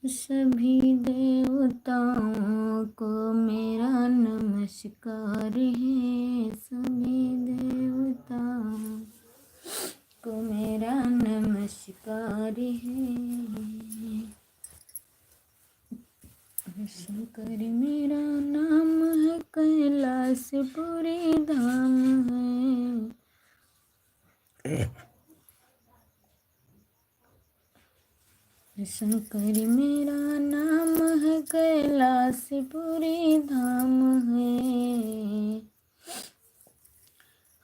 सभी देवताओं को मेरा नमस्कार है। सभी देवताओं को मेरा नमस्कार है। शंकर मेरा नाम है, कैलाशपुरी धाम है। शंकर मेरा नाम है, कैलाशपुरी धाम है।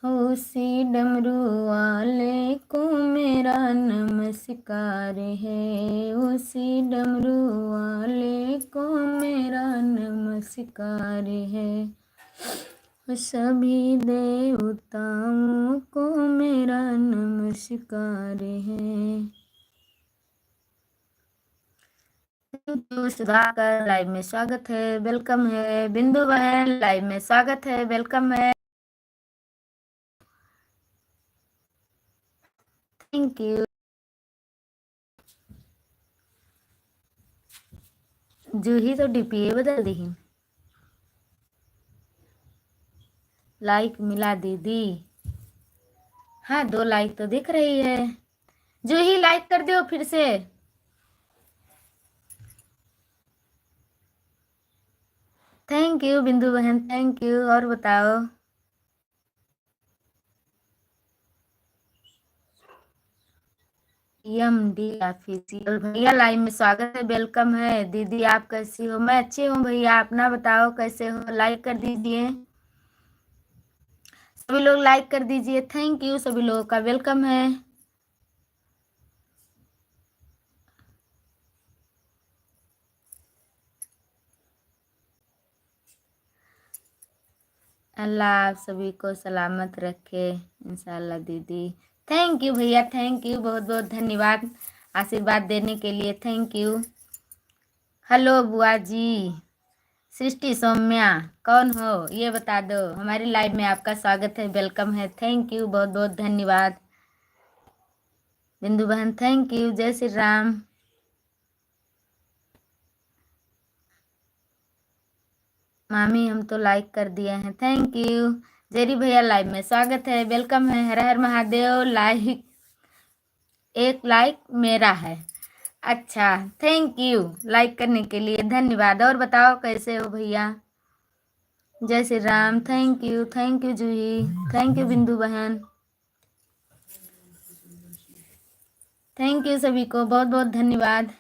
उसी डमरू वाले को मेरा नमस्कार है। उसी डमरू वाले को मेरा नमस्कार है। सभी देवताओं को मेरा नमस्कार है। सुधाकर लाइव में स्वागत है, वेलकम है। बिंदु बहन लाइव में स्वागत है, वेलकम है। Thank you. जूही तो डीपीए बदल दी, लाइक मिला दीदी। हाँ 2 लाइक तो दिख रही है। जूही लाइक कर दो फिर से। थैंक यू बिंदु बहन, थैंक यू। और बताओ। डी ऑफिशियल भैया लाइव में स्वागत है, वेलकम है। दीदी आप कैसी हो? मैं अच्छी हूँ भैया, अपना बताओ कैसे हो? लाइक कर दीजिए सभी लोग, लाइक कर दीजिए। थैंक यू सभी लोगों का, वेलकम है। अल्लाह आप सभी को सलामत रखे इंशाल्लाह दीदी। थैंक यू भैया, थैंक यू, बहुत बहुत धन्यवाद आशीर्वाद देने के लिए, थैंक यू। हेलो बुआ जी। सृष्टि सौम्या कौन हो ये बता दो। हमारी लाइव में आपका स्वागत है, वेलकम है, थैंक यू, बहुत बहुत धन्यवाद। बिंदु बहन थैंक यू, जय श्री राम। मामी हम तो लाइक कर दिए हैं, थैंक यू। जेरी भैया लाइव में स्वागत है, वेलकम है। हर हर महादेव। लाइक, एक लाइक मेरा है। अच्छा थैंक यू, लाइक करने के लिए धन्यवाद। और बताओ कैसे हो भैया? जय Shri Ram. Thank you Juhi, thank you बिंदु बहन, थैंक यू सभी को, बहुत बहुत धन्यवाद।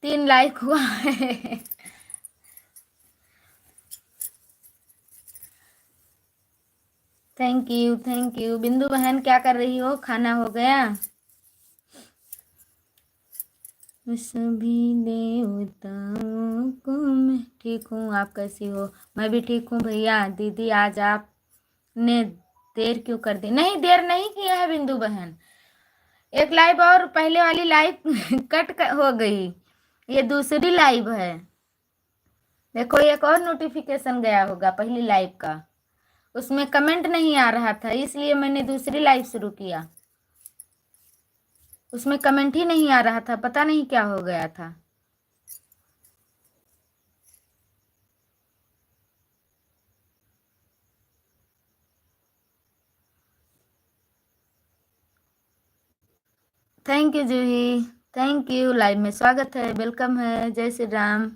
3 लाइक हुआ है। थैंक यू बिंदु बहन, क्या कर रही हो? खाना हो गया? सभी देवताओं को मैं ठीक हूँ, आप कैसी हो? मैं भी ठीक हूँ भैया। दीदी आज आपने देर क्यों कर दी? नहीं देर नहीं किया है बिंदु बहन, एक लाइव और पहले वाली लाइव कट हो गई, ये दूसरी लाइव है। देखो एक और नोटिफिकेशन गया होगा पहली लाइव का, उसमें कमेंट नहीं आ रहा था, इसलिए मैंने दूसरी लाइव शुरू किया। उसमें कमेंट ही नहीं आ रहा था, पता नहीं क्या हो गया था। Thank you Juhi, thank you. Live में स्वागत है, वेलकम है, जय श्री राम।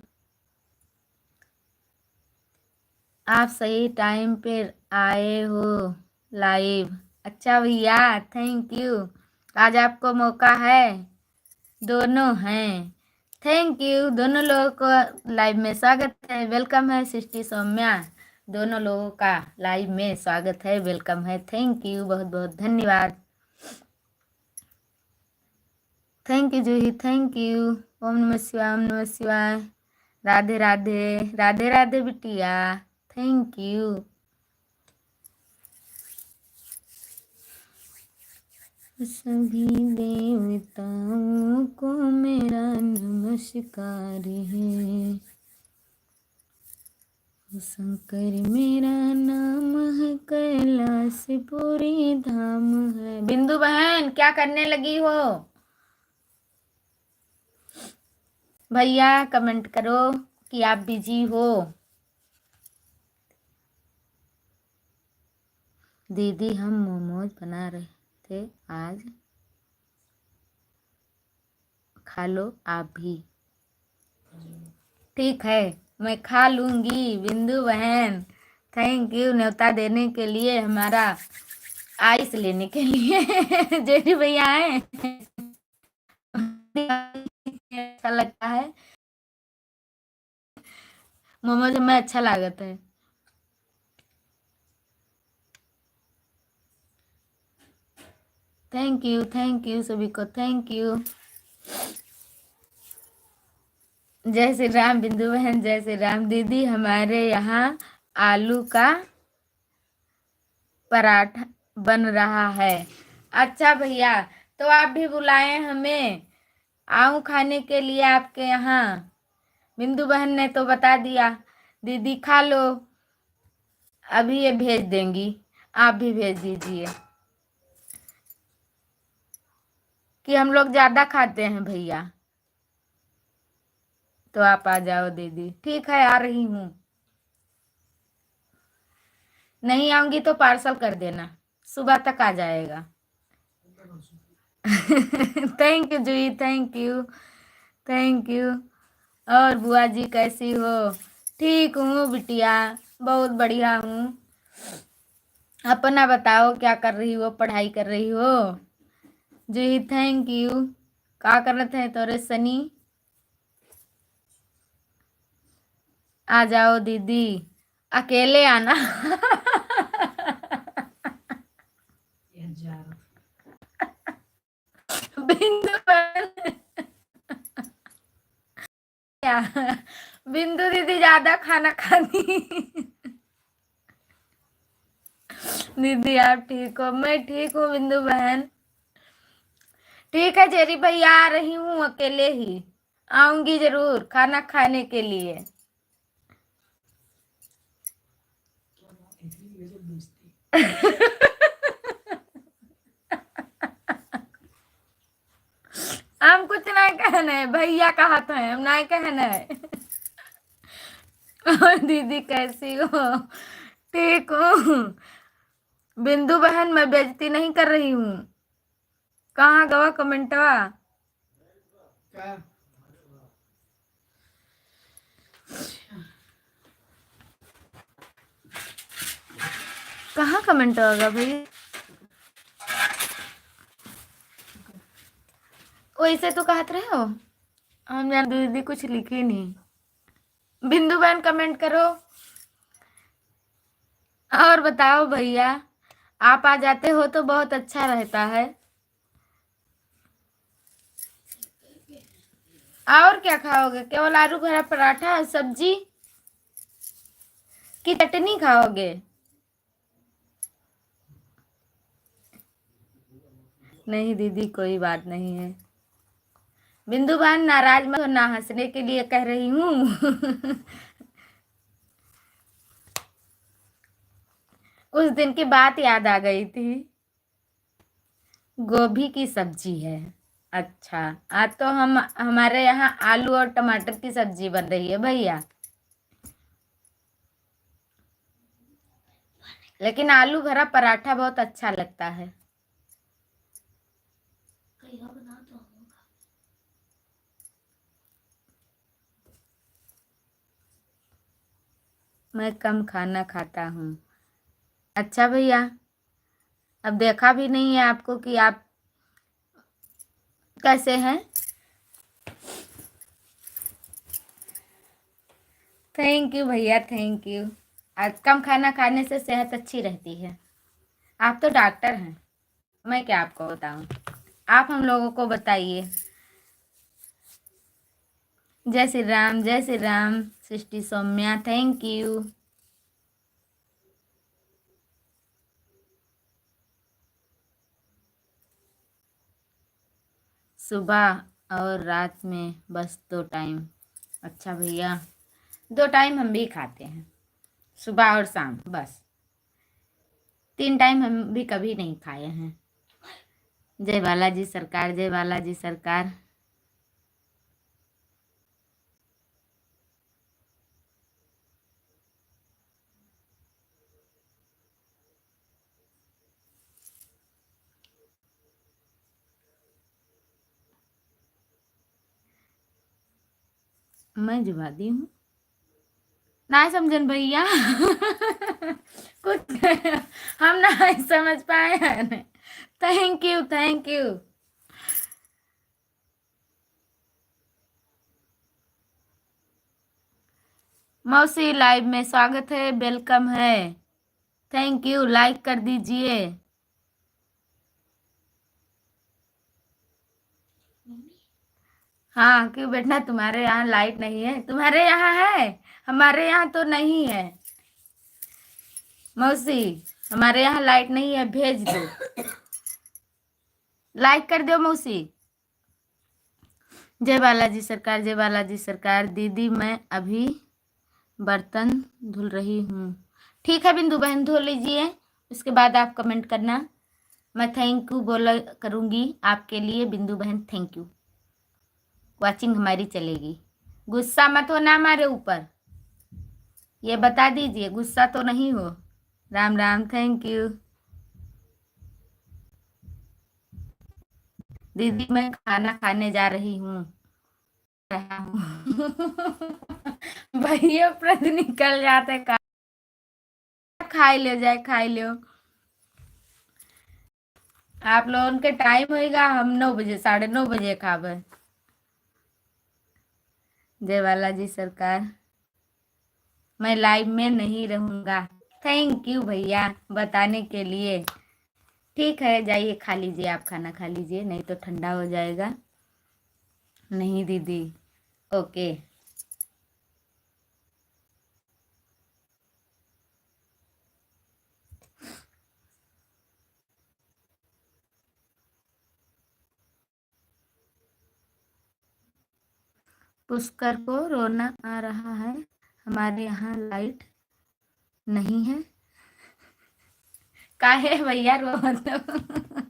आप सही टाइम पे आए हो लाइव। अच्छा भैया थैंक यू। आज आपको मौका है, दोनों हैं। थैंक यू, दोनों लोगों को लाइव में स्वागत है, वेलकम है। सृष्टि सौम्या, दोनों लोगों का लाइव में स्वागत है, वेलकम है, थैंक यू, बहुत बहुत धन्यवाद। Thank you Juhi, thank you. ओम नमः शिवाय, ओम नमः शिवाय। राधे राधे, राधे राधे बिटिया, थैंक यू। सभी देवताओं को मेरा नमस्कार है। शंकर मेरा नाम है, कैलाशपुरी धाम है। बिंदु बहन क्या करने लगी हो? भैया कमेंट करो कि आप बिजी हो। दीदी हम मोमोज बना रहे थे आज, खा लो आप भी। ठीक है, मैं खा लूंगी बिंदु बहन। थैंक यू न्योता देने के लिए, हमारा आइस लेने के लिए। जेठी भैया आए। अच्छा लगता है मोमोज, हमें अच्छा लागत है। थैंक यू सभी को, थैंक यू। जय श्री राम बिंदु बहन, जय श्री राम। दीदी हमारे यहाँ आलू का पराठा बन रहा है। अच्छा भैया, तो आप भी बुलाएं हमें, आऊं खाने के लिए आपके यहाँ। बिंदु बहन ने तो बता दिया, दीदी खा लो, अभी ये भेज देंगी, आप भी भेज दीजिए कि हम लोग ज्यादा खाते हैं भैया। तो आप आ जाओ दीदी। ठीक है, आ रही हूँ। नहीं आऊंगी तो पार्सल कर देना, सुबह तक आ जाएगा। Thank you Juhi, thank you, thank you. और बुआ जी कैसी हो? ठीक हूँ बिटिया, बहुत बढ़िया हूँ। अपना बताओ, क्या कर रही हो? पढ़ाई कर रही हो? जी थैंक यू। क्या कर रहे थे तोरे सनी? आ जाओ दीदी, अकेले आना। बिंदु क्या? बिंदु दीदी ज्यादा खाना खाती। दीदी आप ठीक हो? मैं ठीक हूँ बिंदु बहन। ठीक है जेरी भैया, आ रही हूँ, अकेले ही आऊंगी जरूर खाना खाने के लिए। हम कुछ नहीं कहना है, भैया का हाथ है, हम नहीं कहना है। और दीदी कैसी हो? ठीक हूँ बिंदु बहन, मैं बेइज्जती नहीं कर रही हूँ। कहाँ गवा कमेंटवा? कहाँ कमेंट होगा भाई? वैसे तो कहते रहे हो, हम यार दीदी कुछ लिखी नहीं। बिंदु बहन कमेंट करो। और बताओ भैया, आप आ जाते हो तो बहुत अच्छा रहता है। और क्या खाओगे? केवल आलू भरा पराठा सब्जी की चटनी खाओगे? नहीं दीदी कोई बात नहीं है। बिंदु बहन नाराज मत हो, ना हंसने के लिए कह रही हूँ। उस दिन की बात याद आ गई थी। गोभी की सब्जी है। अच्छा, आज तो हम हमारे यहाँ आलू और टमाटर की सब्जी बन रही है भैया। लेकिन आलू भरा पराठा बहुत अच्छा लगता है। मैं कम खाना खाता हूँ। अच्छा भैया, अब देखा भी नहीं है आपको कि आप कैसे हैं। थैंक यू भैया, थैंक यू। आज कम खाना खाने से सेहत अच्छी रहती है। आप तो डॉक्टर हैं, मैं क्या आपको बताऊं। आप हम लोगों को बताइए। जय श्री राम, जय श्री राम। सृष्टि सौम्या, थैंक यू। सुबह और रात में बस 2 टाइम। अच्छा भैया, 2 टाइम हम भी खाते हैं, सुबह और शाम बस। 3 टाइम हम भी कभी नहीं खाए हैं। जय बालाजी सरकार, जय बालाजी सरकार। मैं जवादी हूँ ना समझन भैया। कुछ हम ना समझ पाए हैं। Thank you thank you. मौसी लाइव में स्वागत है, वेलकम है। थैंक यू, लाइक कर दीजिए। हाँ क्यों बेटा, तुम्हारे यहाँ लाइट नहीं है? तुम्हारे यहाँ है, हमारे यहाँ तो नहीं है। मौसी हमारे यहाँ लाइट नहीं है, भेज दो। लाइक कर दो मौसी। जय बालाजी सरकार, जय बालाजी सरकार। दीदी मैं अभी बर्तन धुल रही हूँ। ठीक है बिंदु बहन, धो लीजिए, उसके बाद आप कमेंट करना। मैं थैंक यू बोला करूँगी आपके लिए बिंदु बहन, थैंक यू। वाचिंग हमारी चलेगी। गुस्सा मत होना हमारे ऊपर, ये बता दीजिए, गुस्सा तो नहीं हो। Ram Ram, thank you. दीदी मैं खाना खाने जा रही हूँ। भैया प्रति निकल जाते का। खाई ले जाए, खाई लो आप लोगों के टाइम होएगा, हम 9 बजे 9:30 खावे। जय बालाजी सरकार। मैं लाइव में नहीं रहूंगा। थैंक यू भैया बताने के लिए। ठीक है जाइए खा लीजिए, आप खाना खा लीजिए, नहीं तो ठंडा हो जाएगा। नहीं दीदी, ओके। पुष्कर को रोना आ रहा है, हमारे यहाँ लाइट नहीं है। काहे भैया रो मतलब।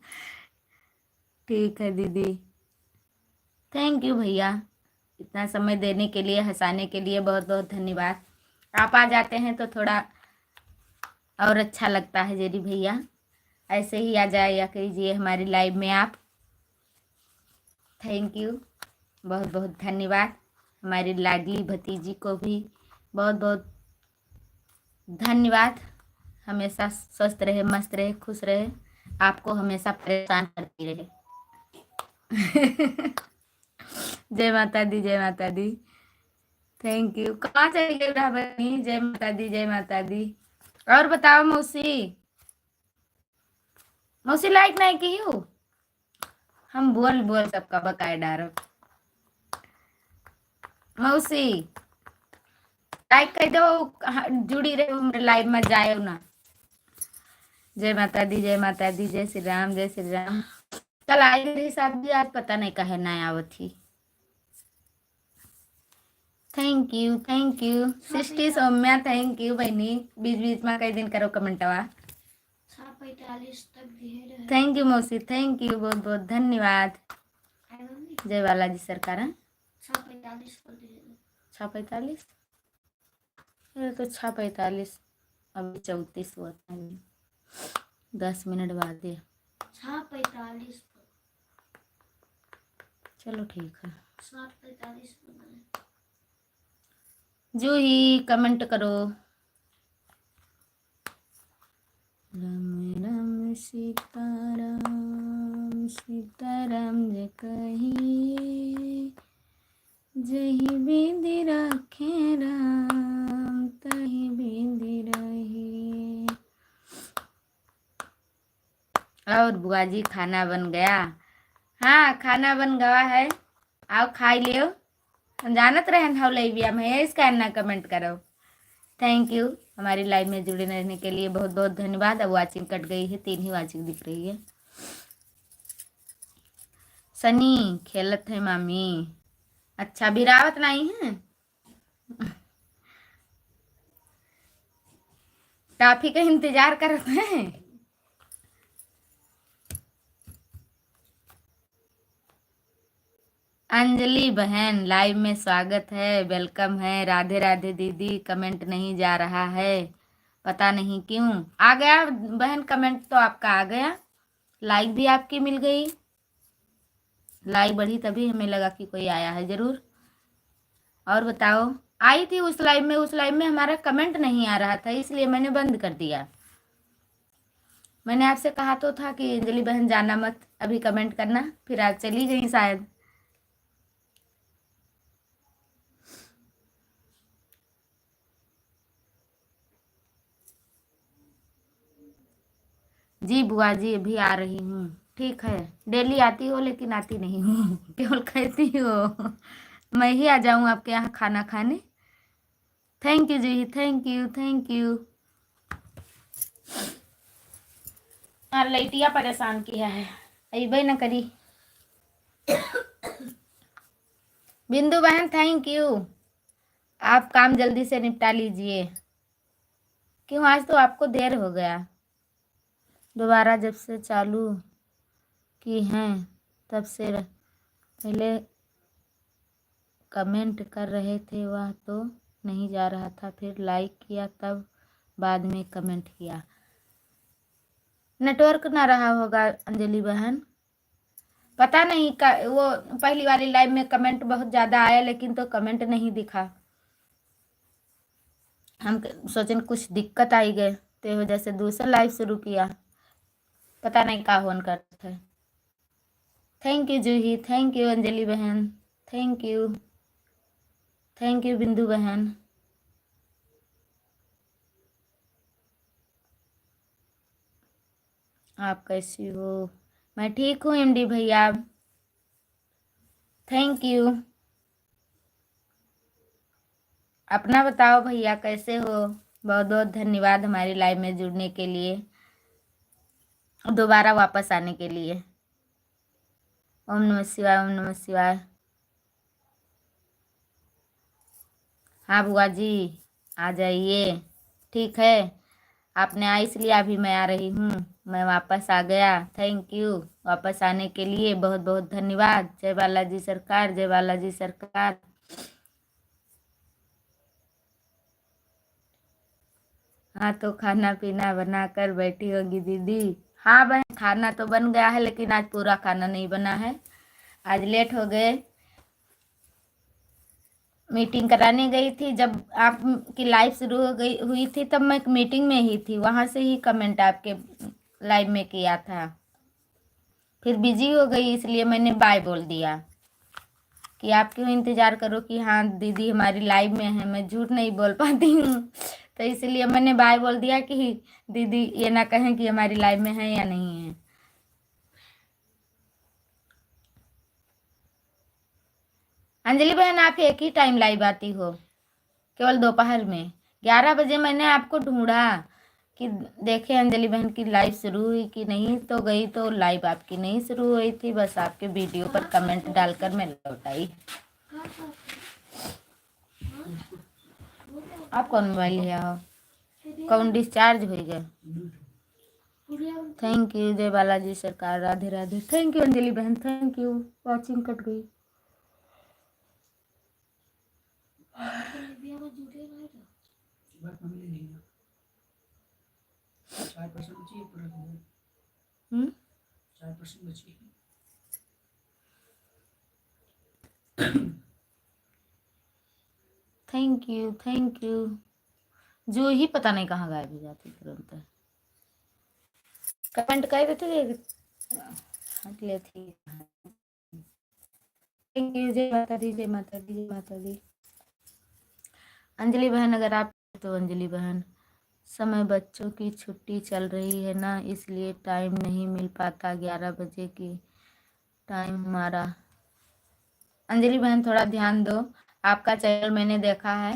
ठीक है दीदी, थैंक यू भैया, इतना समय देने के लिए, हंसाने के लिए बहुत बहुत धन्यवाद। आप आ जाते हैं तो थोड़ा और अच्छा लगता है जेरी भैया। ऐसे ही आ जाया कीजिए हमारी लाइव में आप। थैंक यू, बहुत बहुत धन्यवाद। हमारी लाडली भतीजी को भी बहुत बहुत धन्यवाद। हमेशा स्वस्थ रहे, मस्त रहे, खुश रहे, आपको हमेशा परेशान करती रहे। जय माता दी, जय माता दी। Thank you. कहाँ चली गई बहनी? जय माता दी, जय माता दी। और बताओ मौसी, मौसी लाइक नहीं की हो? हम बोल बोल सबका बकाया डारो। मौसी लाइक कर दो, जुड़ी रहे लाइव में, जाए ना। जय माता दी, जय माता दी, जय श्री राम, जय श्री राम। कल आई मेरे साथ भी, आज पता नहीं कहे ना आवत थी। Thank you Srishti Saumya, thank you बहनी। बीच बीच में कई दिन करो कमेंटवा। 6:45 तक। थैंक यू मौसी, थैंक यू, बहुत बहुत धन्यवाद। जय बालाजी सरकार। 6:45 कर दीजिए। 6:45, अरे तो 6:45, अभी 34 हुआ था, 10 मिनट बाद है। 6:45, चलो ठीक है। 7:45 जूही कमेंट करो। राम राम सीताराम, सीताराम जय कहिए, जही बिंदी रखे राम, तही बिंदी रही। और बुआ जी खाना बन गया? हाँ खाना बन गया है, आओ खाई लियो। हम जानत रहे हम लाइविया में, इसका ना कमेंट करो। थैंक यू हमारी लाइव में जुड़े रहने के लिए, बहुत बहुत धन्यवाद। अब वाचिंग कट गई है, 3 ही वाचिंग दिख रही है। सनी खेलत है मामी। अच्छा बिरावत नहीं है, टॉफी का इंतजार करते हैं। अंजलि बहन लाइव में स्वागत है, वेलकम है। राधे राधे दीदी, कमेंट नहीं जा रहा है, पता नहीं क्यों। आ गया बहन कमेंट तो आपका आ गया, लाइक भी आपकी मिल गई। लाइक बढ़ी तभी हमें लगा कि कोई आया है जरूर। और बताओ, आई थी उस लाइव में, उस लाइव में हमारा कमेंट नहीं आ रहा था, इसलिए मैंने बंद कर दिया। मैंने आपसे कहा तो था कि अंजलि बहन जाना मत, अभी कमेंट करना, फिर आज चली गई शायद। जी बुआ जी अभी आ रही हूँ। ठीक है, डेली आती हो लेकिन आती नहीं हूँ केवल कहती हो मैं ही आ जाऊँ आपके यहाँ खाना खाने। Thank you ji, thank you thank you. लइटिया परेशान किया है, अबे न करी। बिंदु बहन थैंक यू, आप काम जल्दी से निपटा लीजिए। क्यों आज तो आपको देर हो गया? दोबारा जब से चालू की हैं तब से पहले कमेंट कर रहे थे वह तो नहीं जा रहा था, फिर लाइक किया तब बाद में कमेंट किया। नेटवर्क ना रहा होगा अंजलि बहन, पता नहीं का वो पहली वाली लाइव में कमेंट बहुत ज़्यादा आया लेकिन तो कमेंट नहीं दिखा। हम सोचें कुछ दिक्कत आई गए तो वजह से दूसरा लाइव शुरू किया, पता नहीं का होन करता है। Thank you Juhi, thank you Anjali बहन, थैंक यू, थैंक यू बिंदु बहन। आप कैसी हो? मैं ठीक हूँ एमडी भैया, थैंक यू। अपना बताओ भैया कैसे हो? बहुत बहुत धन्यवाद हमारी लाइव में जुड़ने के लिए, दोबारा वापस आने के लिए। ओम नमः शिवाय, ओम नमः शिवाय। हाँ बुआ जी आ जाइए, ठीक है, आपने आई इसलिए अभी मैं आ रही हूँ, मैं वापस आ गया। थैंक यू, वापस आने के लिए बहुत बहुत धन्यवाद। जय बालाजी सरकार, जय बालाजी सरकार। हाँ तो खाना पीना बना कर बैठी होगी दीदी? हाँ बहन खाना तो बन गया है लेकिन आज पूरा खाना नहीं बना है, आज लेट हो गए। मीटिंग कराने गई थी, जब आपकी लाइव शुरू हो गई हुई थी तब मैं मीटिंग में ही थी, वहां से ही कमेंट आपके लाइव में किया था, फिर बिजी हो गई इसलिए मैंने बाय बोल दिया कि आप क्यों इंतज़ार करो कि हाँ दीदी हमारी लाइव में है, मैं झूठ नहीं बोल पाती हूँ तो इसलिए मैंने बाय बोल दिया कि दीदी ये ना कहें कि हमारी लाइव में है या नहीं है। अंजलि बहन आप एक ही टाइम लाइव आती हो, केवल दोपहर में 11 बजे। मैंने आपको ढूंढा कि देखे अंजलि बहन की लाइव शुरू हुई कि नहीं, तो गई तो लाइव आपकी नहीं शुरू हुई थी, बस आपके वीडियो पर कमेंट डालकर मैं लौट आई। आप कौन मोबाइल लिया हो? कौन डिस्चार्ज हो गए? थैंक यू, जय बालाजी सरकार, राधे राधे। थैंक यू अंजलि बहन, थैंक यू। वॉचिंग कट गई। Thank you thank you. जो ही पता नहीं कहाँ गायब हो जाती तुरंत, कमेंट कर देते हट ले थी। थैंक यू, जय माता दी, जय माता दी, जय माता दी। अंजलि बहन अगर आप तो अंजलि बहन समय बच्चों की छुट्टी चल रही है ना, इसलिए टाइम नहीं मिल पाता, 11 बजे की टाइम हमारा। अंजलि बहन थोड़ा ध्यान दो, आपका चैनल मैंने देखा है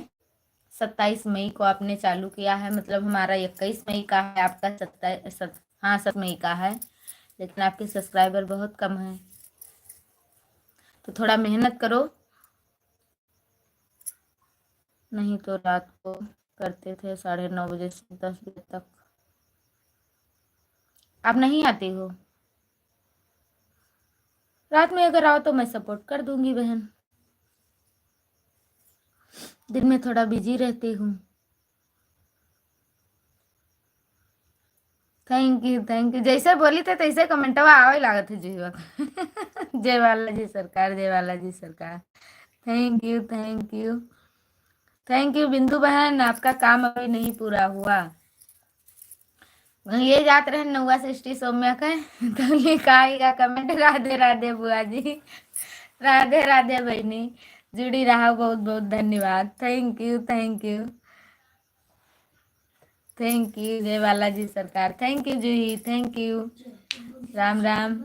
27 मई को आपने चालू किया है, मतलब हमारा 21 मई का है, आपका 7 मई का है, लेकिन आपके सब्सक्राइबर बहुत कम है, तो थोड़ा मेहनत करो, नहीं तो रात को करते थे 9:30 से 10 बजे तक। आप नहीं आती हो? रात में अगर आओ तो मैं सपोर्ट कर दूंगी बहन, दिन में थोड़ा बिजी रहती हूँ। थैंक यू, जैसे बोली थे तैसे कमेंटवा आवे लागत है जी वक्त जय बालाजी सरकार, जय बालाजी सरकार। Thank you, thank you, thank you बिंदु बहन, आपका काम अभी नहीं पूरा हुआ। ये जात रहे नौवा सृष्टि सौम्या का तो लिखाएगा कमेंट, राधे राधे बुआ जी, राधे राधे बहनी, जुड़ी रहा, बहुत बहुत धन्यवाद, thank you, thank you, thank you जय बालाजी सरकार, thank you Juhi, thank you, Ram Ram.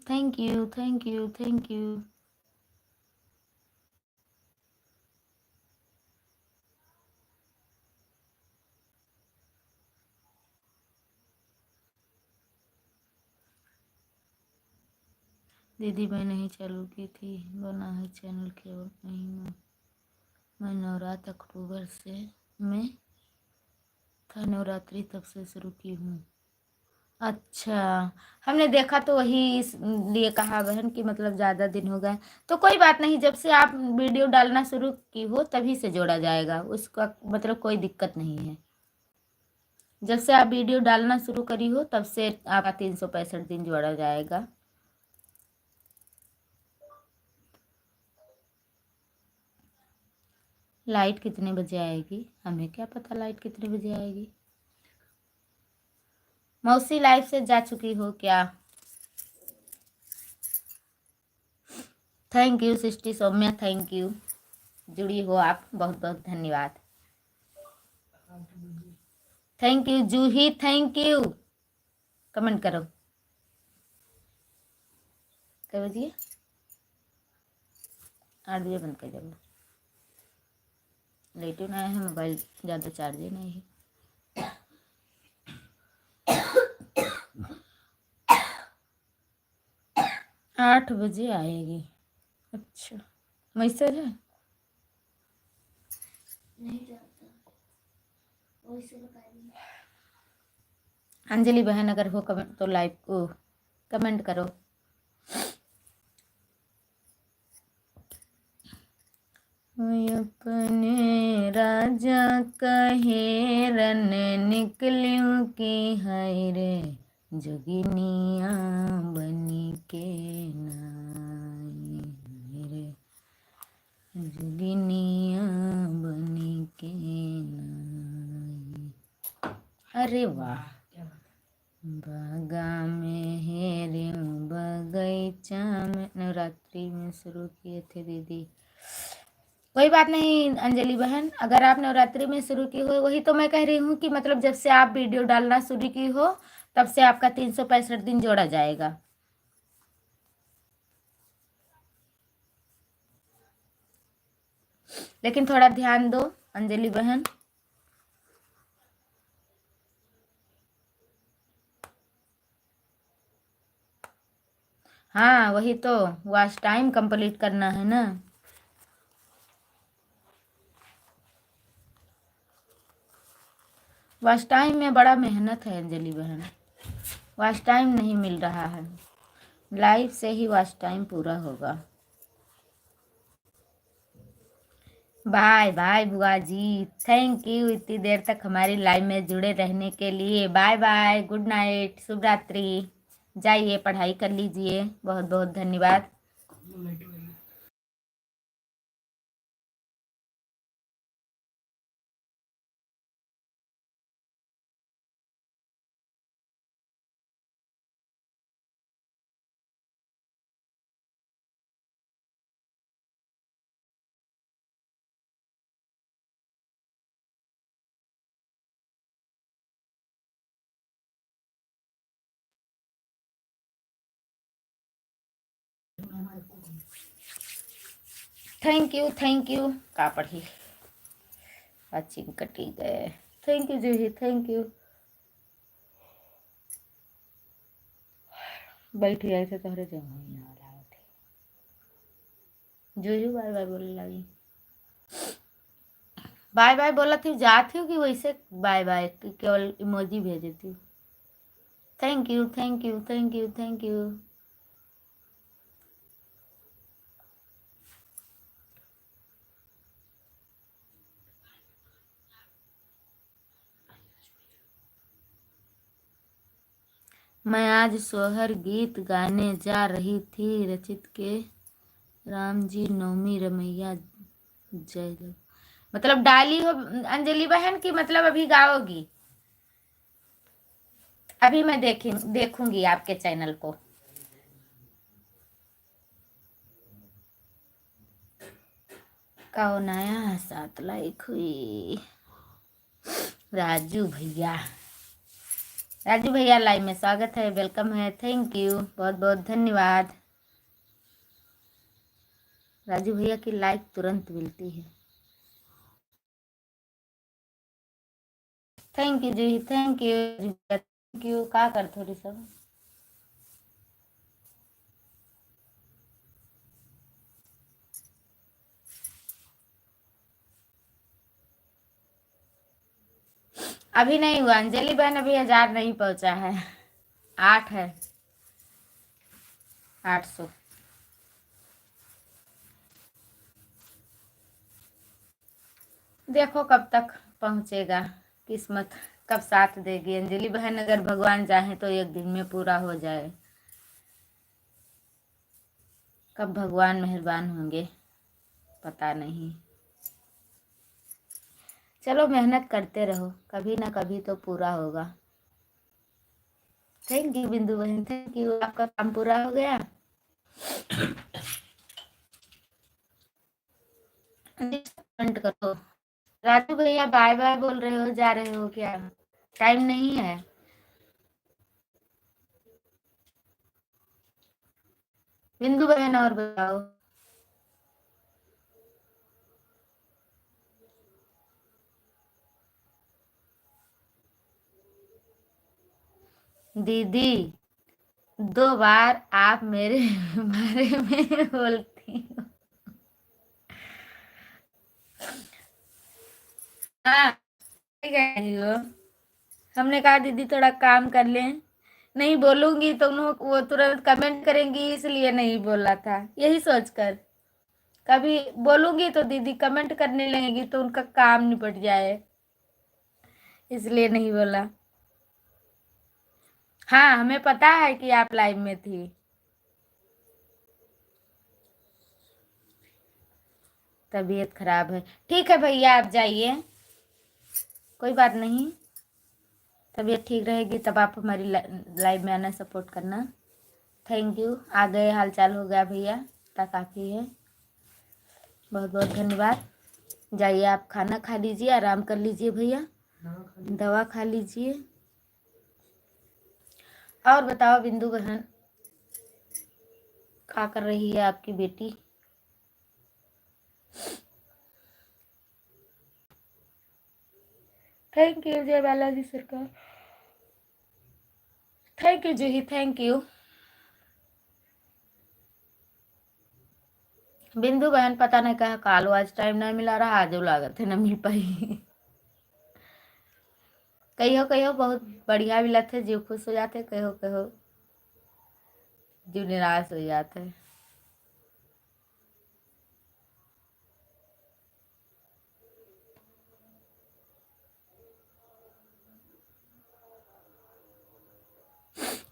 Thank you, thank you, thank you. दीदी मैं नहीं चालू की थी, बना है चैनल केवल नहीं, मैं नवरात्र अक्टूबर से मैं था, नवरात्रि तब से शुरू की हूँ। अच्छा, हमने देखा तो वही इसलिए कहा बहन कि मतलब ज़्यादा दिन हो गए। तो कोई बात नहीं, जब से आप वीडियो डालना शुरू की हो तभी से जोड़ा जाएगा, उसका मतलब कोई दिक्कत नहीं है। जब से आप वीडियो डालना शुरू करी हो तब से आपका 365 दिन जोड़ा जाएगा। लाइट कितने बजे आएगी? हमें क्या पता लाइट कितने बजे आएगी। मौसी लाइव से जा चुकी हो क्या? Thank you Srishti Saumya, thank you, जुड़ी हो आप, बहुत बहुत धन्यवाद। Thank you Juhi, thank you, comment करो। क्या बजिए? 8 बजे बंद कर देगा। लेट ना है, मोबाइल ज़्यादा चार्ज ही नहीं है। 8 बजे आएगी। अच्छा, मैसेज है अंजलि बहन, अगर हो कमेंट तो लाइव को कमेंट करो। अपने राजा कहे रन निकलूं की हाय रे, जोगिनिया बनी के नाई रे, जोगिनिया बनी के नाई। अरे वाह, बागा में हेरियो बगीचा में, नवरात्रि में शुरू किए थे दीदी। कोई बात नहीं अंजलि बहन, अगर आप नवरात्रि में शुरू की हो, वही तो मैं कह रही हूँ कि मतलब जब से आप वीडियो डालना शुरू की हो तब से आपका 365 दिन जोड़ा जाएगा। लेकिन थोड़ा ध्यान दो अंजलि बहन। हाँ वही तो, वॉच टाइम कंप्लीट करना है ना। वॉच टाइम में बड़ा मेहनत है अंजलि बहन, वॉच टाइम नहीं मिल रहा है, लाइव से ही वॉच टाइम पूरा होगा। बाय बाय बुआ जी, थैंक यू इतनी देर तक हमारी लाइव में जुड़े रहने के लिए। बाय बाय, गुड नाइट, शुभ रात्रि, जाइए पढ़ाई कर लीजिए, बहुत बहुत धन्यवाद। थैंक यू का पढ़ी वाचिंग कटी गए। Thank you Juhi, thank you. बैठ गए थे तोहरे जमा जूही, बाय बाय बोले लगी। बाय बाय बोला थी, जाती हूँ कि वैसे बाय बाय केवल इमोजी भेजी थी। Thank you, thank you, thank you, thank you. मैं आज सोहर गीत गाने जा रही थी, रचित के राम जी नवमी रमैया जय जय। मतलब डाली हो अंजलि बहन की, मतलब अभी गाओगी? अभी मैं देखूंगी आपके चैनल को। कहो नया 7 लाइक हुई। राजू भैया, राजू भैया लाइव में स्वागत है, वेलकम है, थैंक यू, बहुत बहुत धन्यवाद। राजू भैया की लाइक तुरंत मिलती है। Thank you ji, thank you, thank you. का कर थोड़ी सब अभी नहीं हुआ अंजलि बहन, अभी 1000 नहीं पहुंचा है, 8 है, 800। देखो कब तक पहुंचेगा, किस्मत कब साथ देगी अंजलि बहन। अगर भगवान चाहे तो एक दिन में पूरा हो जाए। कब भगवान मेहरबान होंगे पता नहीं। चलो मेहनत करते रहो, कभी ना कभी तो पूरा होगा। थैंक यू बिंदु बहन, थैंक यू। आपका काम पूरा हो गया। कमेंट करो। राजू भैया बाय बाय बोल रहे हो, जा रहे हो क्या? टाइम नहीं है? बिंदु बहन और बताओ। दीदी 2 बार आप मेरे बारे में बोलती हो। हाँ ठीक है, हमने कहा दीदी थोड़ा काम कर लें। नहीं बोलूंगी तो वो तुरंत कमेंट करेंगी, इसलिए नहीं बोला था, यही सोचकर। कभी बोलूंगी तो दीदी कमेंट करने लगेगी तो उनका काम निपट जाए, इसलिए नहीं बोला। हाँ हमें पता है कि आप लाइव में थी। तबीयत खराब है, ठीक है भैया आप जाइए, कोई बात नहीं। तबीयत ठीक रहेगी तब आप हमारी लाइव में आना, सपोर्ट करना। थैंक यू, आ गए, हाल चाल हो गया भैया, इतना काफ़ी है, बहुत बहुत धन्यवाद। जाइए आप खाना खा लीजिए, आराम कर लीजिए भैया, दवा खा लीजिए। और बताओ बिंदु बहन, क्या कर रही है आपकी बेटी? थैंक यू जय बालाजी सरकार, thank you Juhi, thank you. बिंदु बहन पता नहीं कहा कालो आज टाइम नहीं मिला रहा, आज लागत है न मिल पाई। कहियो कहियो बहुत बढ़िया मिलत है, जीव खुश हो जाते, कहो कहो जीव निराश हो जाता है।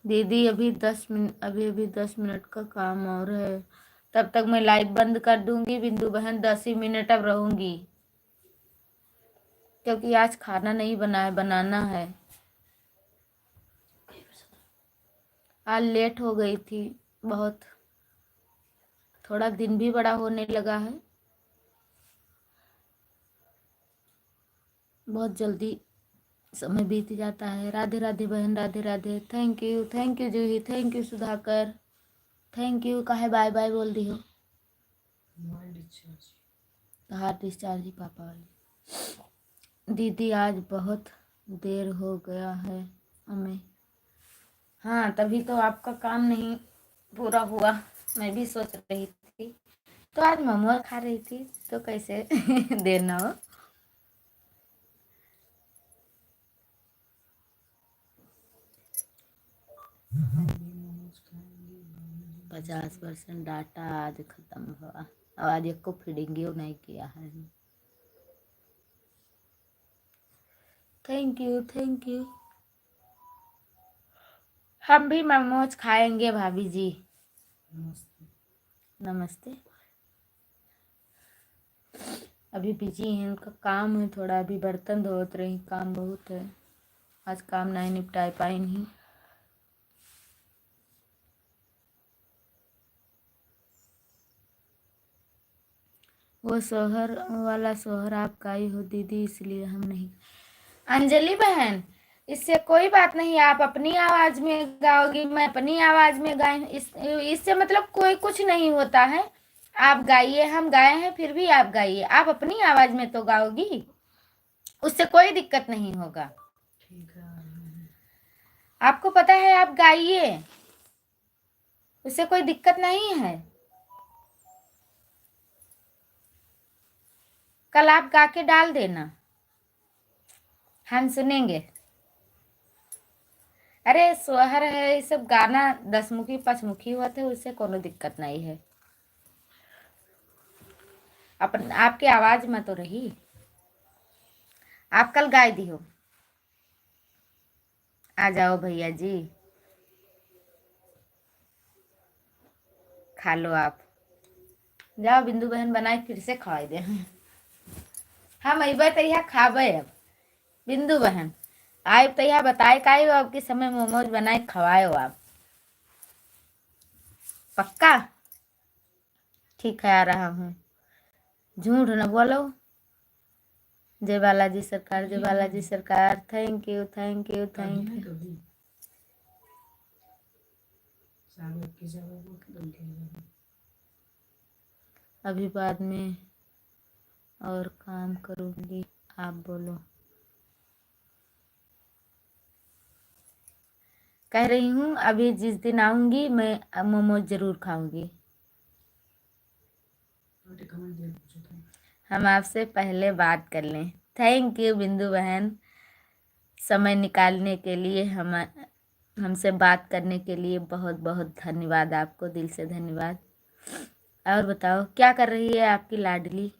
दीदी अभी 10 मिनट, अभी 10 मिनट का काम और है, तब तक मैं लाइव बंद कर दूंगी बिंदु बहन, 10 ही मिनट अब रहूंगी, क्योंकि आज खाना नहीं बना है, बनाना है। आज लेट हो गई थी बहुत, थोड़ा दिन भी बड़ा होने लगा है, बहुत जल्दी समय बीत जाता है। राधे राधे बहन, Radhe Radhe, thank you Juhi, thank you Sudhakar, thank you. काहे बाय बाय बोल दी हो? हार्ट डिस्चार्ज ही पापा वाली। दीदी आज बहुत देर हो गया है हमें। हाँ तभी तो आपका काम नहीं पूरा हुआ, मैं भी सोच रही थी। तो आज मोमो खा रही थी तो कैसे देना हो। 50% डाटा आज खत्म हुआ, आज एक को फीडिंग नहीं किया है। Thank you, thank you. हम भी मोमोज खाएंगे भाभी जी। नमस्ते। अभी बिजी हैं, उनका काम है थोड़ा, अभी बर्तन धोत रही, काम बहुत है आज, काम नहीं निपटा पाई नहीं। वो सोहर वाला सोहर आप गाई हो दीदी, इसलिए हम नहीं। अंजलि बहन, इससे कोई बात नहीं, आप अपनी आवाज में गाओगी, मैं अपनी आवाज में गाए, इससे मतलब कोई कुछ नहीं होता है। आप गाइए, हम गाए हैं फिर भी आप गाइए, आप अपनी आवाज में तो गाओगी, उससे कोई दिक्कत नहीं होगा। आपको पता है, आप गाइए, उससे कोई दिक्कत नहीं है। कल आप गा के डाल देना, हम सुनेंगे। अरे सोहर है, ये सब गाना 10 मुखी 5 मुखी होते, उससे कोनो दिक्कत नहीं है। अपन आपकी आवाज में तो रही, आप कल गाय दी हो। आ जाओ भैया जी, खा लो आप, जाओ बिंदु बहन बनाए फिर से खवाई दे। हम अबे तैया खाबे अब, बिंदु बहन आए तैया बताए का आपके समय मोमोज बनाए खवाए हो आप, पक्का? ठीक है, आ रहा हूँ, झूठ न बोलो। जय बालाजी सरकार, जय बालाजी सरकार, thank you thank you thank you. अभी बाद में और काम करूंगी, आप बोलो। कह रही हूँ अभी जिस दिन आऊंगी मैं मोमोज जरूर खाऊंगी। हम आपसे पहले बात कर लें। थैंक यू बिंदु बहन, समय निकालने के लिए, हमसे बात करने के लिए बहुत बहुत धन्यवाद, आपको दिल से धन्यवाद। और बताओ क्या कर रही है आपकी लाडली?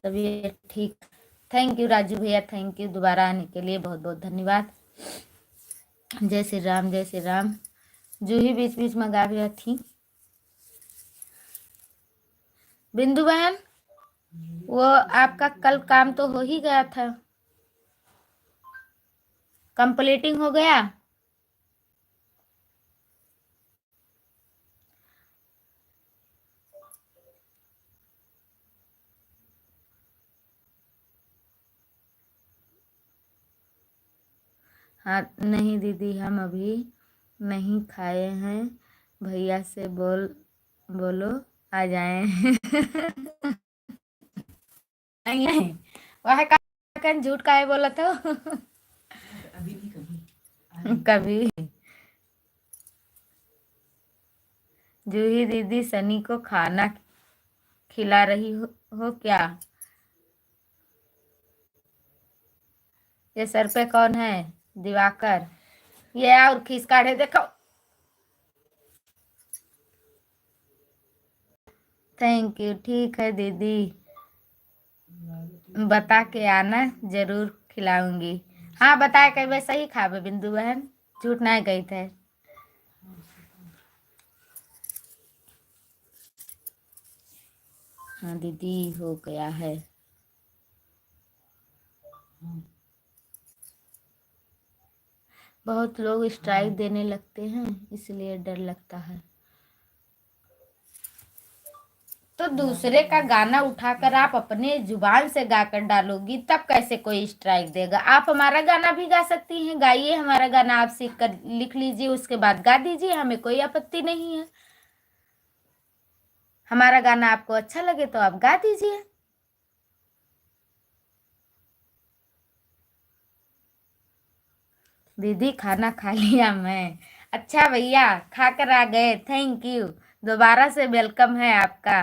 तभी ठीक। थैंक यू राजू भैया, थैंक यू, दोबारा आने के लिए बहुत बहुत धन्यवाद। जय श्री राम, जय श्री राम। जूही बीच बीच में गा रही थी। बिंदु बहन, वो आपका कल काम तो हो ही गया था, कंप्लीटिंग हो गया। हाँ नहीं दीदी, हम अभी नहीं खाए हैं, भैया से बोलो आ जाए। नहीं नहीं, वह का झूठ का है बोला तो। अभी नहीं, कभी कभी। जूही दीदी सनी को खाना खिला रही हो क्या? ये सर पे कौन है? दिवाकर, ये और खींच काढ़े देखो। थैंक यू, ठीक है दीदी, बता के आना, जरूर खिलाऊंगी। हाँ बताए कई वैसे ही खावे बिंदु बहन, झूठ नहीं गई थे। हाँ दीदी हो गया है। बहुत लोग स्ट्राइक देने लगते हैं, इसलिए डर लगता है। तो दूसरे का गाना उठाकर आप अपने जुबान से गाकर डालोगी, तब कैसे कोई स्ट्राइक देगा? आप हमारा गाना भी गा सकती हैं, गाइए हमारा गाना, आप सीख कर लिख लीजिए, उसके बाद गा दीजिए, हमें कोई आपत्ति नहीं है। हमारा गाना आपको अच्छा लगे तो आप गा दीजिए। दीदी खाना खा लिया मैं। अच्छा भैया, खाकर आ गए, थैंक यू, दोबारा से वेलकम है आपका।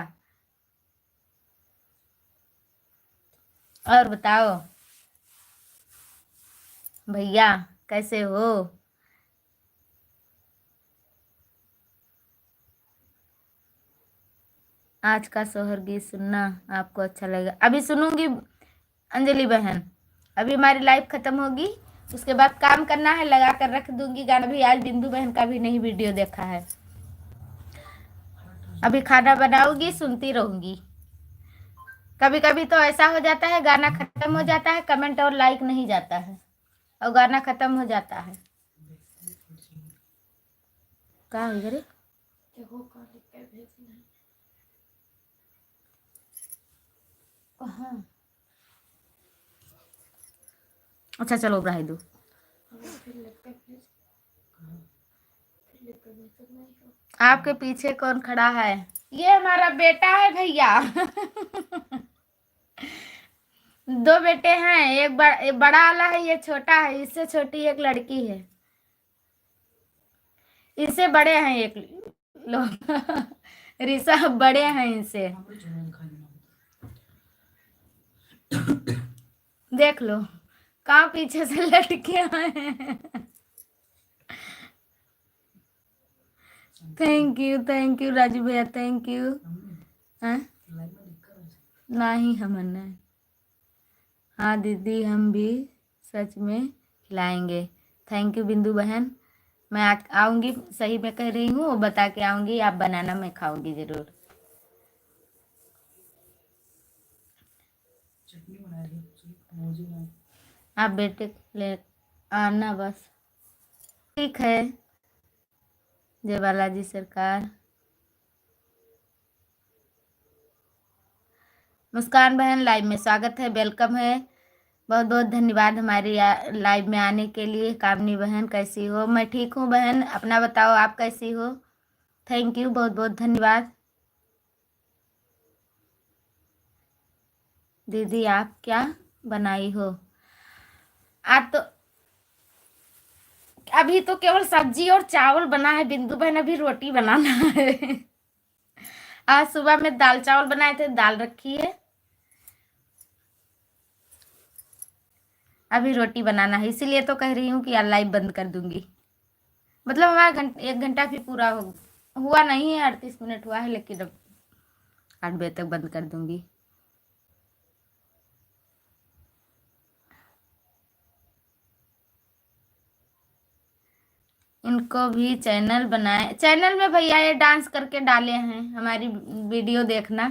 और बताओ भैया कैसे हो? आज का सोहर गीत सुनना आपको अच्छा लगेगा, अभी सुनूंगी अंजलि बहन, अभी हमारी लाइफ खत्म होगी, उसके बाद काम करना है, लगा कर रख दूंगी गाना भी। आज बिंदु बहन का भी नहीं वीडियो देखा है। अभी खाना बनाऊंगी, सुनती रहूंगी। कभी कभी तो ऐसा हो जाता है गाना खत्म हो जाता है, कमेंट और लाइक नहीं जाता है और गाना खत्म हो जाता है। कहाँ इधर कहाँ? अच्छा चलो रह दो। आपके पीछे कौन खड़ा है? ये हमारा बेटा है भैया। दो बेटे हैं, एक बड़ा वाला है, ये छोटा है। इससे छोटी एक लड़की है, इससे बड़े हैं एक लोग। ऋषभ बड़े हैं इनसे। देख लो कहाँ पीछे से लटके हैं। थैंक यू राजू भैया, थैंक यू। नहीं हम नहीं। हाँ दीदी हम भी सच में खिलाएंगे। थैंक यू बिंदु बहन। मैं आऊंगी, सही में कह रही हूँ, बता के आऊंगी। आप बनाना, मैं खाऊंगी जरूर। आप बेटे ले आना बस। ठीक है। जय बालाजी सरकार। मुस्कान बहन लाइव में स्वागत है, वेलकम है। बहुत बहुत धन्यवाद हमारी लाइव में आने के लिए। कामनी बहन कैसी हो? मैं ठीक हूँ बहन, अपना बताओ आप कैसी हो? थैंक यू, बहुत बहुत धन्यवाद। दीदी आप क्या बनाई हो? आज तो अभी तो केवल सब्जी और चावल बना है बिंदु बहन, अभी रोटी बनाना है। आज सुबह में दाल चावल बनाए थे, दाल रखी है, अभी रोटी बनाना है। इसीलिए तो कह रही हूँ कि लाइव बंद कर दूंगी। मतलब हमारा 1 घंटा भी पूरा हुआ नहीं है, 38 मिनट हुआ है, लेकिन अब 8 बजे तक बंद कर दूंगी। इनको भी चैनल बनाए। चैनल में भैया ये डांस करके डाले हैं, हमारी वीडियो देखना।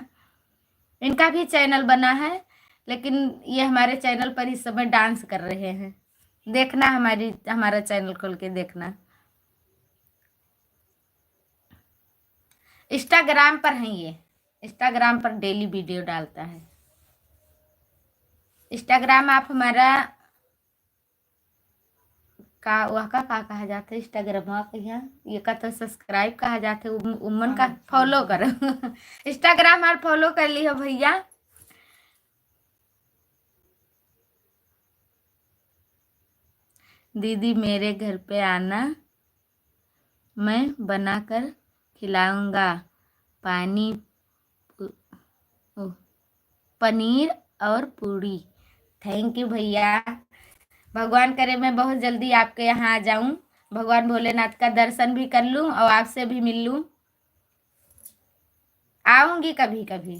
इनका भी चैनल बना है, लेकिन ये हमारे चैनल पर इस समय डांस कर रहे हैं। देखना, हमारा चैनल खोल के देखना। इंस्टाग्राम पर है ये, इंस्टाग्राम पर डेली वीडियो डालता है। इंस्टाग्राम आप हमारा का वह का कहा जाता है, इंस्टाग्राम कहिया ये का तो सब्सक्राइब कहा जाता है, उमन का फॉलो करो। इंस्टाग्राम और फॉलो कर लियो भैया। दीदी मेरे घर पे आना, मैं बनाकर खिलाऊंगा। पानी पनीर और पूरी। थैंक यू भैया। भगवान करे मैं बहुत जल्दी आपके यहाँ आ जाऊं, भगवान भोलेनाथ का दर्शन भी कर लूं और आपसे भी मिल लूं। आऊंगी कभी कभी,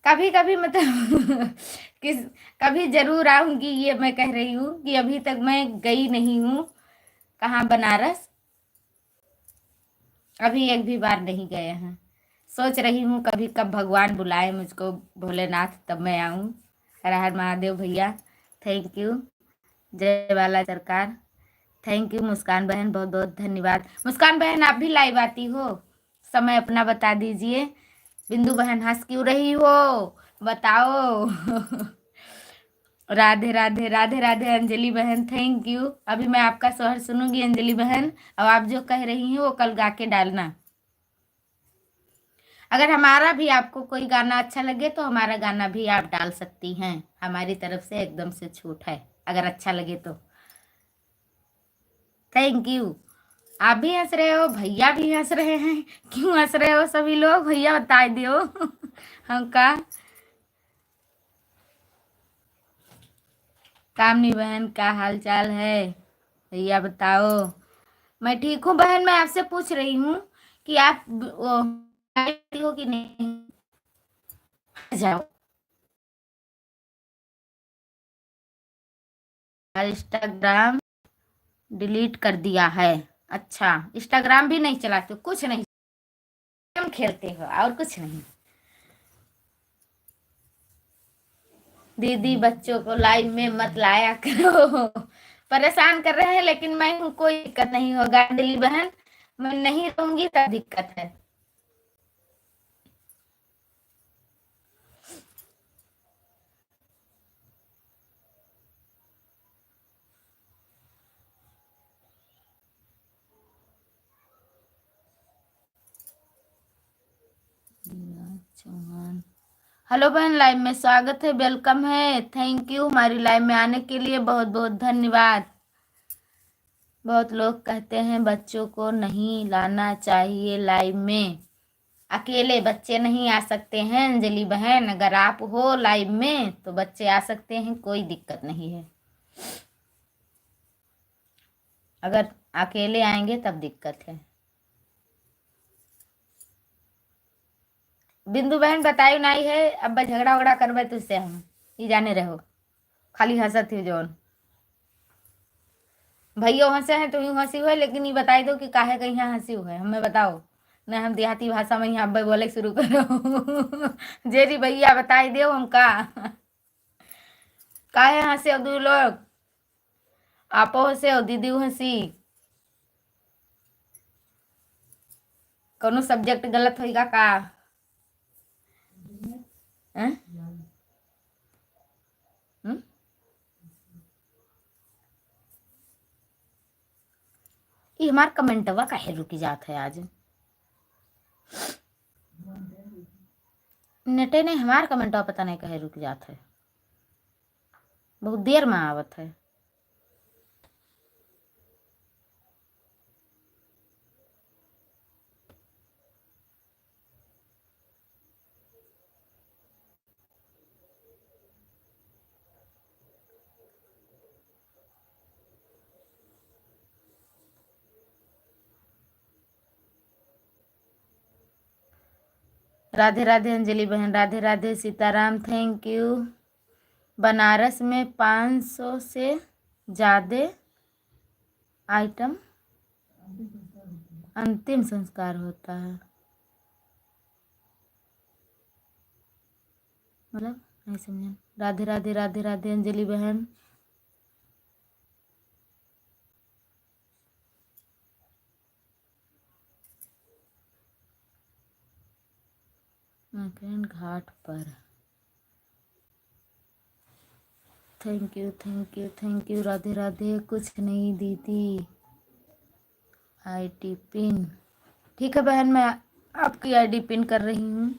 कभी कभी मतलब किस कभी जरूर आऊंगी। ये मैं कह रही हूँ कि अभी तक मैं गई नहीं हूँ कहाँ बनारस, अभी एक भी बार नहीं गए हैं। सोच रही हूँ कभी कब भगवान बुलाए मुझको भोलेनाथ, तब मैं आऊँ। हर हर महादेव भैया, थैंक यू। जय बाला सरकार। थैंक यू मुस्कान बहन, बहुत बहुत धन्यवाद। मुस्कान बहन आप भी लाइव आती हो? समय अपना बता दीजिए। बिंदु बहन हंस क्यों रही हो, बताओ। राधे राधे राधे राधे अंजलि बहन, थैंक यू। अभी मैं आपका स्वर सुनूंगी अंजलि बहन, और आप जो कह रही हैं वो कल गा के डालना। अगर हमारा भी आपको कोई गाना अच्छा लगे तो हमारा गाना भी आप डाल सकती हैं, हमारी तरफ से एकदम से छूट है, अगर अच्छा लगे तो। Thank you. आप भी हंस रहे हो, भैया भी हंस रहे हैं। क्यों हंस रहे हो सभी लोग, भैया बता दियो। हमका कामनी बहन क्या हाल चाल है, भैया बताओ। मैं ठीक हूँ बहन, मैं आपसे पूछ रही हूँ कि आप हो कि नहीं। जाओ। इंस्टाग्राम डिलीट कर दिया है। अच्छा, इंस्टाग्राम भी नहीं चलाते, कुछ नहीं, गेम खेलते हो और कुछ नहीं। दीदी बच्चों को लाइव में मत लाया करो, परेशान कर रहे हैं, लेकिन मैं हूँ, कोई दिक्कत नहीं होगा अंजलि बहन, मैं नहीं रहूंगी तब दिक्कत है। चौहान, हेलो बहन, लाइव में स्वागत है, वेलकम है, थैंक यू हमारी लाइव में आने के लिए, बहुत बहुत धन्यवाद। बहुत लोग कहते हैं बच्चों को नहीं लाना चाहिए लाइव में, अकेले बच्चे नहीं आ सकते हैं अंजलि बहन, अगर आप हो लाइव में तो बच्चे आ सकते हैं, कोई दिक्कत नहीं है। अगर अकेले आएंगे तब दिक्कत है। बिंदु बहन बताई नहीं है, अब झगड़ा वगड़ा करबे तुझसे हम, ये जाने रहो, खाली हंसत हो जौन भैया हंसे हैं तो यूं हंसी हुए, लेकिन ये बताई दो कि काहे कहीं यहाँ हंसी हुए, हमें बताओ न, हम देहाती भाषा में यहाँ बोले शुरू करो जे जी भैया बताई दो हमका काहे हंसे हो दू लोग, आपो हंसे हो, दीदी हंसी, कोनो सब्जेक्ट गलत होगा का? हैं? ये हमार कमेंटवा काहे रुकी जात है आज, नेटे ने हमार कमेंटवा पता नहीं कहे रुक जात है, बहुत देर में आवत है। राधे राधे अंजलि बहन, राधे राधे सीताराम, थैंक यू। बनारस में 500 से ज़्यादा आइटम अंतिम संस्कार होता है, मतलब नहीं समझे। राधे राधे राधे राधे अंजलि बहन, घाट पर, thank you thank you thank you, Radhe Radhe. कुछ नहीं दीदी, आईडी पिन, ठीक है बहन, मैं आपकी आईडी पिन कर रही हूँ।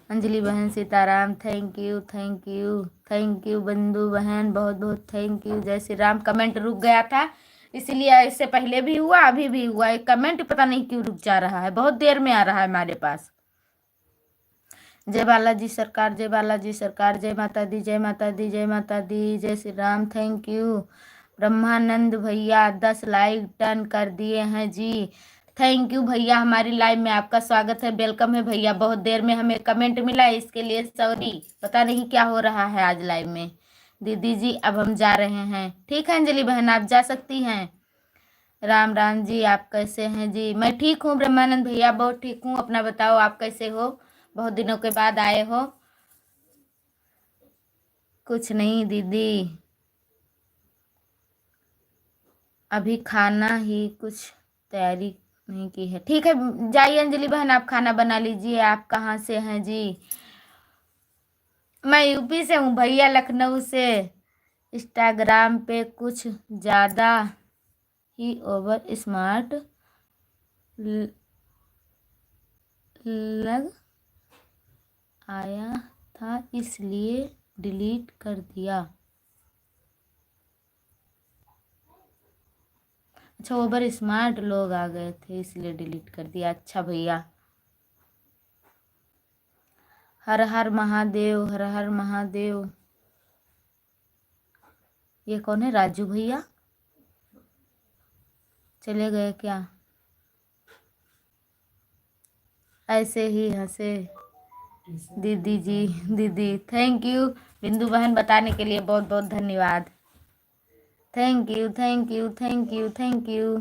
अंजलि बहन Sitaram, thank you thank you thank you. बंधु बहन बहुत बहुत थैंक यू। जय श्री राम, कमेंट रुक गया था, इसलिए इससे पहले भी हुआ, अभी भी हुआ, एक कमेंट पता नहीं क्यों रुक जा रहा है, बहुत देर में आ रहा है हमारे पास। जय बालाजी सरकार, जय बालाजी सरकार, जय माता दी, जय माता दी, जय माता दी, जय श्री राम, थैंक यू। ब्रह्मानंद भैया 10 लाइक टर्न कर दिए हैं जी, थैंक यू भैया, हमारी लाइव में आपका स्वागत है, वेलकम है भैया। बहुत देर में हमें कमेंट मिला, इसके लिए सॉरी, पता नहीं क्या हो रहा है आज लाइव में। दीदी जी अब हम जा रहे हैं, ठीक है अंजलि बहन आप जा सकती हैं। राम राम जी, आप कैसे हैं जी? मैं ठीक हूँ ब्रह्मानंद भैया, बहुत ठीक हूँ, अपना बताओ आप कैसे हो, बहुत दिनों के बाद आए हो। कुछ नहीं दीदी, अभी खाना ही कुछ तैयारी नहीं की है, ठीक है जाइए अंजलि बहन, आप खाना बना लीजिए। आप कहाँ से हैं जी? मैं यूपी से हूँ भैया, लखनऊ से। इंस्टाग्राम पे कुछ ज़्यादा ही ओवर स्मार्ट लग आया था, इसलिए डिलीट कर दिया। अच्छा, ओवर स्मार्ट लोग आ गए थे इसलिए डिलीट कर दिया, अच्छा भैया। हर हर महादेव, हर हर महादेव। ये कौन है, राजू भैया चले गए क्या? ऐसे ही हंसे दीदी जी, दीदी थैंक यू। बिंदु बहन बताने के लिए बहुत बहुत धन्यवाद। Thank you thank you thank you thank you.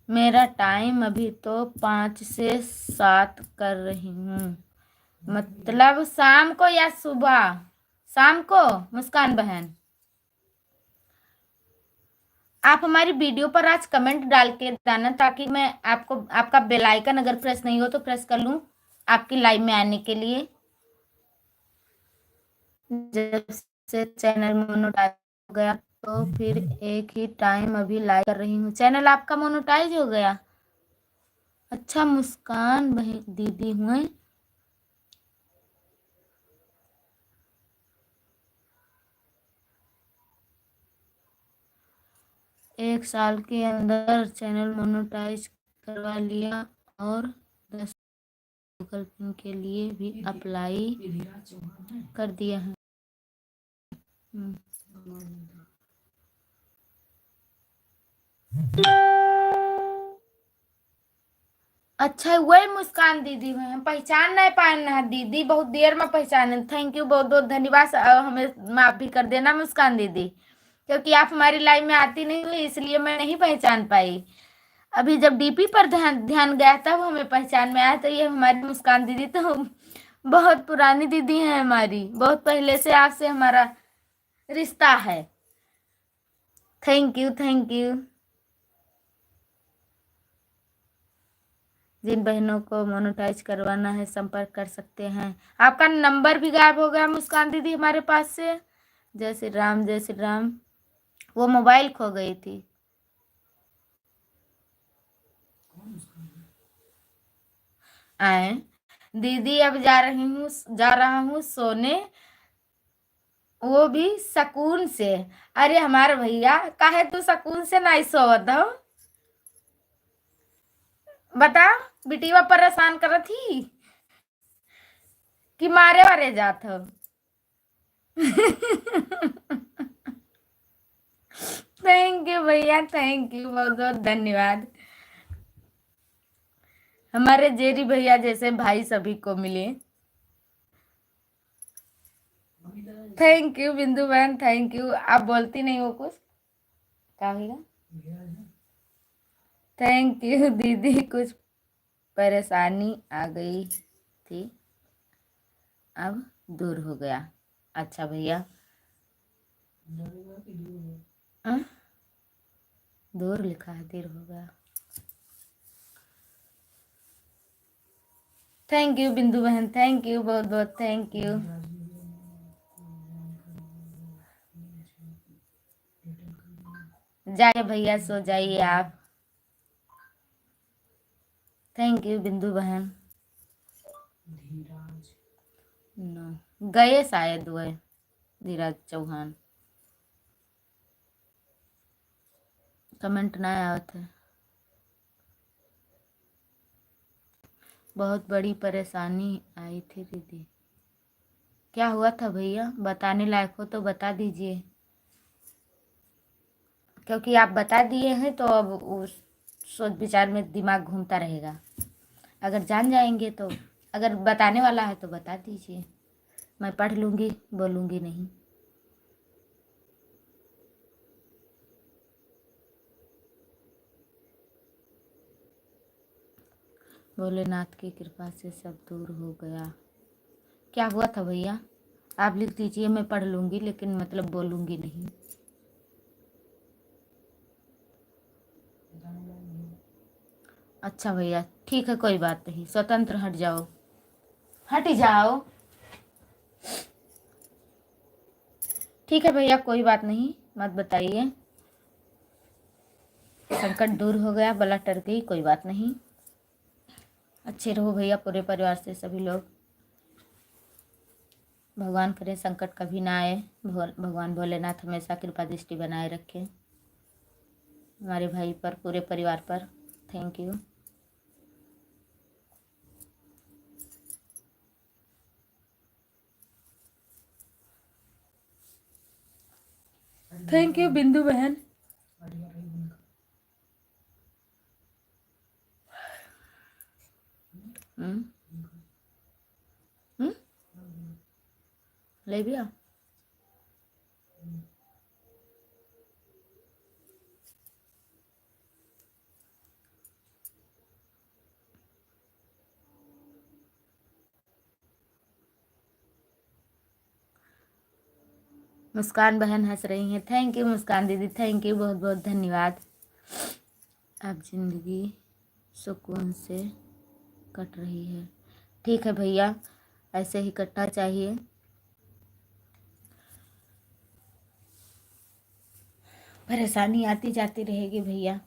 मेरा टाइम अभी तो 5 से 7 कर रही हूँ। मतलब शाम को या सुबह? शाम को। मुस्कान बहन, आप हमारी वीडियो पर आज कमेंट डाल के देना, ताकि मैं आपको आपका बेल आइकन अगर प्रेस नहीं हो तो प्रेस कर लूँ आपकी लाइव में आने के लिए। जब से चैनल मोनेटाइज हो गया तो फिर एक ही टाइम अभी लाइव कर रही हूँ। चैनल आपका मोनेटाइज हो गया? अच्छा, मुस्कान बहन दीदी हुए। एक साल के अंदर चैनल मोनेटाइज करवा लिया और 10 गूगल पिन के लिए भी अप्लाई कर दिया है। अच्छा, वही मुस्कान दीदी हुए, हम पहचान नहीं पाए ना दीदी, बहुत देर में पहचाने। थैंक यू, बहुत बहुत धन्यवाद। हमें माफ भी कर देना मुस्कान दीदी, क्योंकि आप हमारी लाइव में आती नहीं हुई, इसलिए मैं नहीं पहचान पाई। अभी जब डीपी पर ध्यान ध्यान गया तब हमें पहचान में आया। तो ये हमारी मुस्कान दीदी तो बहुत पुरानी दीदी है हमारी, बहुत पहले से आपसे हमारा रिश्ता है। Thank you thank you. जिन बहनों को मोनेटाइज करवाना है संपर्क कर सकते हैं। आपका नंबर भी गायब हो गया मुस्कान दीदी हमारे पास से। जय श्री राम जय श्री राम। वो मोबाइल खो गई थी। आए दीदी, अब जा रहा हूँ सोने, वो भी सुकून से। अरे हमारे भैया, काहे तू सुकून से नहीं सोवत हो? बता, बिटिया परेशान कर थी कि मारे वारे जात हो? थैंक यू भैया, थैंक यू, बहुत बहुत धन्यवाद। हमारे जेरी भैया जैसे भाई सभी को मिले। थैंक यू बिंदु बहन, थैंक यू। आप बोलती नहीं हो कुछ, क्या होगा? थैंक यू दीदी, कुछ परेशानी आ गई थी, अब दूर हो गया। अच्छा भैया, अं? दूर लिखा है, दूर हो गया। थैंक यू बिंदु बहन, थैंक यू, बहुत बहुत थैंक यू। जाइए भैया, सो जाइए आप। थैंक यू बिंदु बहन। नो, गए शायद वह धीराज चौहान। कमेंट ना आया था। बहुत बड़ी परेशानी आई थी दीदी। क्या हुआ था भैया? बताने लायक हो तो बता दीजिए, क्योंकि आप बता दिए हैं तो अब उस सोच विचार में दिमाग घूमता रहेगा। अगर जान जाएंगे तो, अगर बताने वाला है तो बता दीजिए, मैं पढ़ लूँगी, बोलूँगी नहीं। भोलेनाथ की कृपा से सब दूर हो गया। क्या हुआ था भैया? आप लिख दीजिए, मैं पढ़ लूँगी, लेकिन मतलब बोलूँगी नहीं। अच्छा भैया, ठीक है, कोई बात नहीं, स्वतंत्र हट जाओ, हट जाओ। ठीक है भैया, कोई बात नहीं, मत बताइए। संकट दूर हो गया, बला टर गई, कोई बात नहीं। अच्छे रहो भैया, पूरे परिवार से सभी लोग। भगवान करे संकट कभी ना आए। भगवान भोलेनाथ हमेशा कृपा दृष्टि बनाए रखे हमारे भाई पर, पूरे परिवार पर। Thank you. थैंक यू बिंदु बहन। हम्म? हम्म? ले भैया। मुस्कान बहन हंस रही हैं, थैंक यू मुस्कान दीदी, थैंक यू, बहुत बहुत धन्यवाद। अब जिंदगी सुकून से कट रही है। ठीक है भैया, ऐसे ही कटना चाहिए। परेशानी आती जाती रहेगी भैया।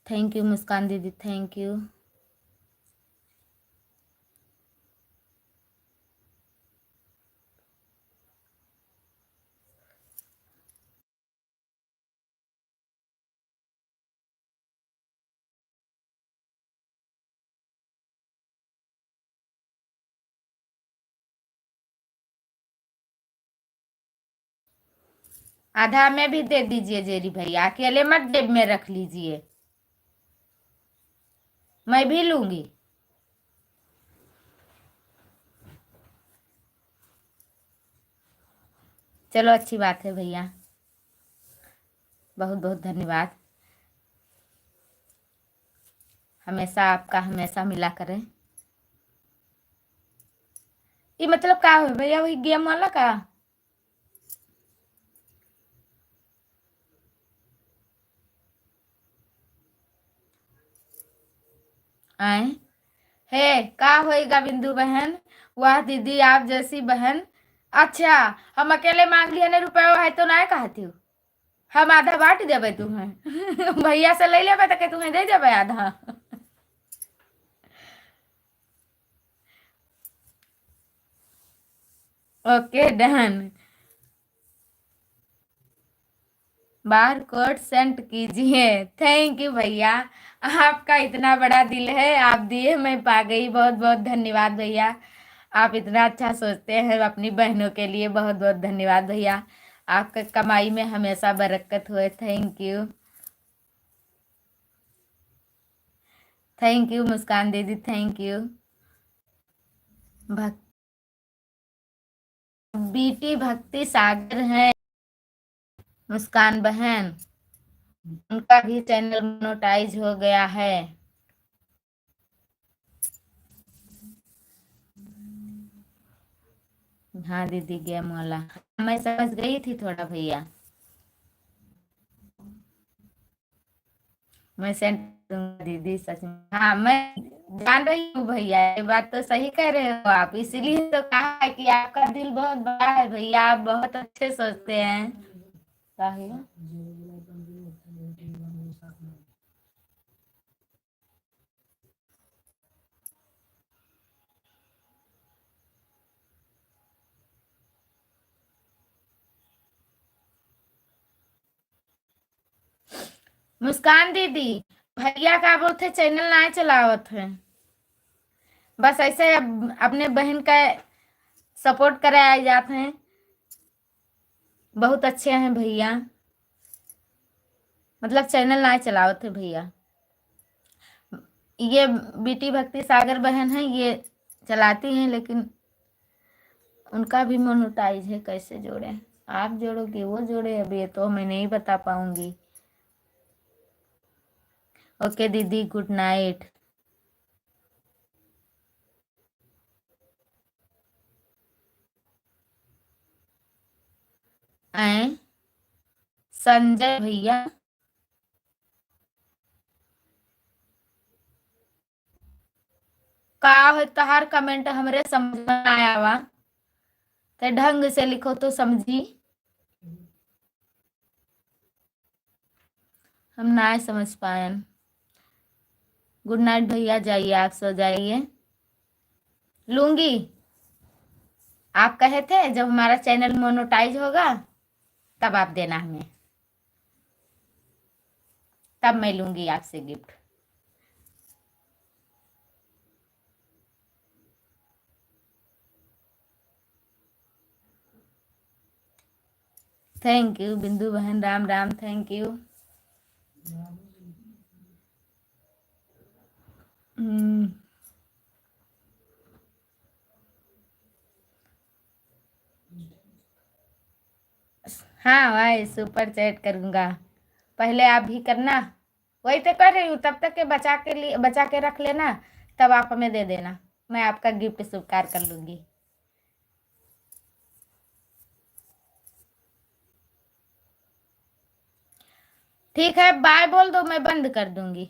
थैंक यू मुस्कान दीदी, थैंक यू। आधा में भी दे दीजिए जेरी भैया, अकेले मत जेब में रख लीजिए, मैं भी लूंगी। चलो अच्छी बात है भैया, बहुत बहुत धन्यवाद। हमेशा आपका हमेशा मिला करें। ये मतलब का हो भैया, वही गेम वाला का? आए हे का होएगा बिंदु बहन, वाह दीदी आप जैसी बहन। अच्छा, हम अकेले मांग लिए ने रुपया है तो ना कहती हूँ, हम आधा बांट देवे तुम्हें भैया से ले लेवे तो के तुम्हें दे देवे आधा okay done. Bar code send कीजिए। थैंक यू भैया, आपका इतना बड़ा दिल है, आप दिए मैं पा गई, बहुत बहुत धन्यवाद भैया। आप इतना अच्छा सोचते हैं अपनी बहनों के लिए, बहुत बहुत धन्यवाद भैया। आपका कमाई में हमेशा बरकत हुए। थैंक यू, थैंक यू मुस्कान दीदी, थैंक यू। बीटी भक्ति सागर है मुस्कान बहन, उनका भी चैनल मोनेटाइज हो गया है। हाँ दीदी गेम वाला, मैं समझ गई थी थोड़ा भैया, मैं सेंड दूंगा दीदी, सच में हाँ मैं जान रही हूँ भैया, ये बात तो सही कह रहे हो आप, इसीलिए तो कहा है कि आपका दिल बहुत बड़ा है भैया, आप बहुत अच्छे सोचते हैं। काहे? मुस्कान दीदी, भैया का बोलते चैनल ना चलावत है, बस ऐसे अपने बहन का सपोर्ट करे आ जाते हैं। बहुत अच्छे हैं भैया, मतलब चैनल ना चलावत है भैया। ये बीटी भक्ति सागर बहन है, ये चलाती हैं, लेकिन उनका भी मोनेटाइज है, कैसे जोड़े? आप जोड़ोगे वो जोड़े, अब ये तो मैं नहीं बता पाऊंगी। ओके दीदी, गुड नाइट। आए संजय भैया, का है तहार कमेंट हमरे समझ में आया वा, ते ढंग से लिखो तो समझी, हम ना समझ पाए। गुड नाइट भैया, जाइए आप सो जाइए। लूंगी, आप कहे थे जब हमारा चैनल मोनेटाइज होगा तब आप देना हमें, तब मैं लूंगी आपसे गिफ्ट। थैंक यू बिंदु बहन, राम राम, थैंक यू। हम्म, हाँ भाई सुपर चैट करूँगा, पहले आप भी करना। वही तो कर रही हूँ, तब तक के बचा के रख लेना, तब आप हमें दे देना, मैं आपका गिफ्ट स्वीकार कर लूँगी। ठीक है, बाय बोल दो, मैं बंद कर दूंगी।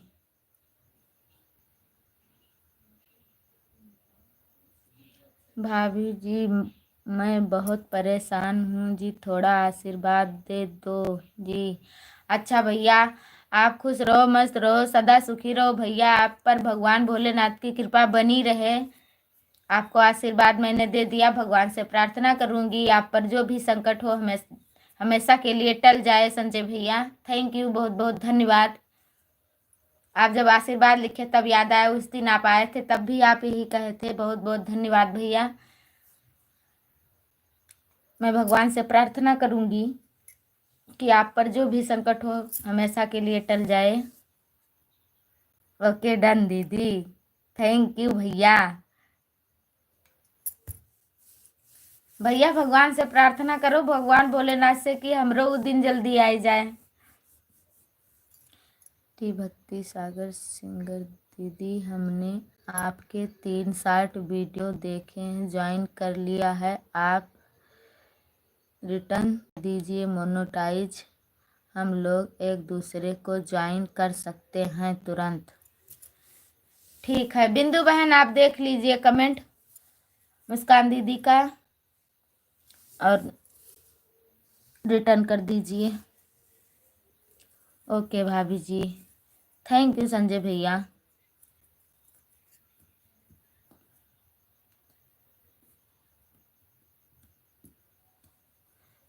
भाभी जी मैं बहुत परेशान हूँ जी, थोड़ा आशीर्वाद दे दो जी। अच्छा भैया, आप खुश रहो, मस्त रहो, सदा सुखी रहो भैया, आप पर भगवान भोलेनाथ की कृपा बनी रहे। आपको आशीर्वाद मैंने दे दिया, भगवान से प्रार्थना करूंगी आप पर जो भी संकट हो हमेशा के लिए टल जाए संजय भैया। थैंक यू, बहुत बहुत धन्यवाद। आप जब आशीर्वाद लिखे तब याद आया, उस दिन आप आए थे तब भी आप यही कहे थे, बहुत बहुत धन्यवाद भैया। मैं भगवान से प्रार्थना करूंगी कि आप पर जो भी संकट हो हमेशा के लिए टल जाए। ओके डन दीदी, थैंक यू भैया। भैया भगवान से प्रार्थना करो, भगवान भोलेनाथ से कि हमरो वो दिन जल्दी आ जाए। टी भक्ति सागर सिंगर दीदी, हमने आपके 3 शॉर्ट वीडियो देखे हैं, ज्वाइन कर लिया है, आप रिटर्न दीजिए मोनेटाइज, हम लोग एक दूसरे को ज्वाइन कर सकते हैं तुरंत। ठीक है बिंदु बहन, आप देख लीजिए कमेंट मुस्कान दीदी का और रिटर्न कर दीजिए। ओके भाभी जी, थैंक यू संजय भैया।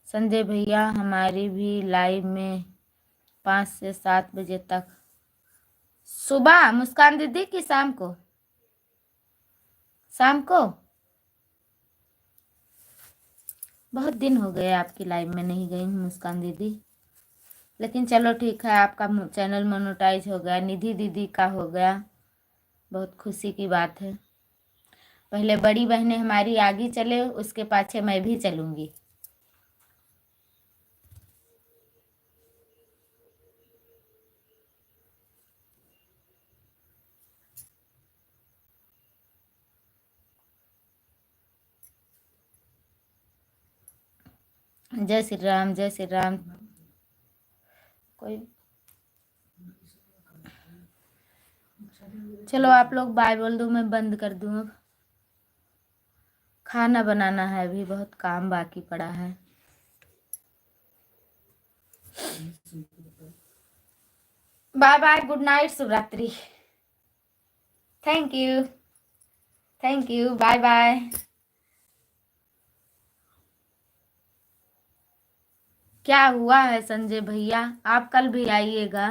संजय भैया हमारी भी लाइव में 5 से 7 बजे तक। सुबह मुस्कान दीदी की शाम को? शाम को? बहुत दिन हो गए आपकी लाइव में नहीं गई हूँ मुस्कान दीदी, लेकिन चलो ठीक है, आपका चैनल मोनेटाइज हो गया, निधि दीदी का हो गया, बहुत खुशी की बात है। पहले बड़ी बहनें हमारी आगे चले, उसके पाछे मैं भी चलूँगी। जय श्री राम, जय श्री राम। कोई चलो आप लोग बाय बोल दो, मैं बंद कर दूँ अब। खाना बनाना है, अभी बहुत काम बाकी पड़ा है। बाय बाय, गुड नाइट, शुभ रात्रि। Thank you, thank you, bye bye. क्या हुआ है संजय भैया, आप कल भी आइएगा।